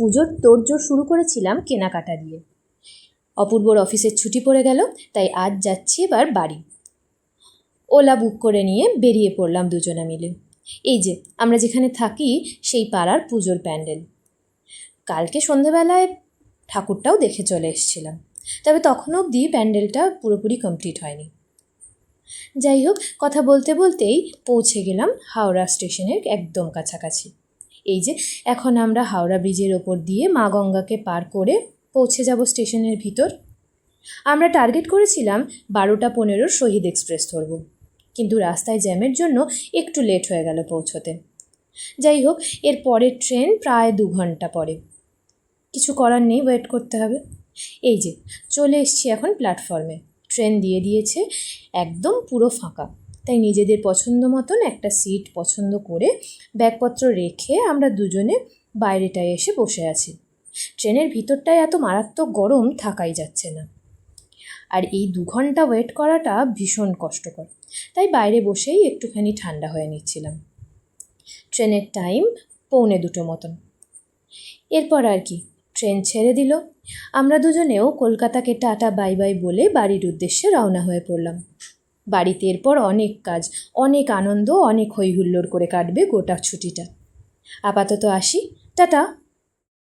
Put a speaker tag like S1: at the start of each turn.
S1: পুজোর তোড়জোড় শুরু করেছিলাম কেনাকাটা দিয়ে। অপূর্বর অফিসের ছুটি পড়ে গেল, তাই আজ যাচ্ছি এবার বাড়ি। ওলা বুক করে নিয়ে বেরিয়ে পড়লাম দুজনে মিলে। এই যে আমরা যেখানে থাকি সেই পাড়ার পুজোর প্যান্ডেল। কালকে সন্ধেবেলায় ঠাকুরটাও দেখে চলে এসেছিলাম, তবে তখন অবধি প্যান্ডেলটা পুরোপুরি কমপ্লিট হয়নি। যাই হোক, কথা বলতে বলতেই পৌঁছে গেলাম হাওড়া স্টেশনের একদম কাছাকাছি। এই যে এখন আমরা হাওড়া ব্রিজের ওপর দিয়ে মা গঙ্গাকে পার করে পৌঁছে যাব স্টেশনের ভিতর। আমরা টার্গেট করেছিলাম 12:15 শহীদ এক্সপ্রেস ধরব, কিন্তু রাস্তায় জ্যামের জন্য একটু লেট হয়ে গেল পৌঁছতে। যাই হোক, এর পরের ট্রেন প্রায় 2 ঘন্টা পরে। কিছু করার নেই, ওয়েট করতে হবে। এই যে চলে এসছি এখন প্ল্যাটফর্মে। ট্রেন দিয়ে দিয়েছে, একদম পুরো ফাঁকা, তাই নিজেদের পছন্দ মতন একটা সিট পছন্দ করে ব্যাগপত্র রেখে আমরা দুজনে বাইরেটায় এসে বসে আছি। ট্রেনের ভিতরটায় এত মারাত্মক গরম, থাকাই যাচ্ছে না। আর এই 2 ঘন্টা ওয়েট করাটা ভীষণ কষ্টকর, তাই বাইরে বসেই একটুখানি ঠান্ডা হয়ে নিচ্ছিলাম। ট্রেনের টাইম 1:45 মতন। এরপর আর কি, ট্রেন ছেড়ে দিল। আমরা দুজনেও কলকাতাকে টাটা বাই বাই বলে বাড়ির উদ্দেশ্যে রওনা হয়ে পড়লাম। বাড়িতে এরপর অনেক কাজ, অনেক আনন্দ, অনেক হইহুল্লোড় করে কাটবে গোটা ছুটিটা। আপাতত আসি, টাটা।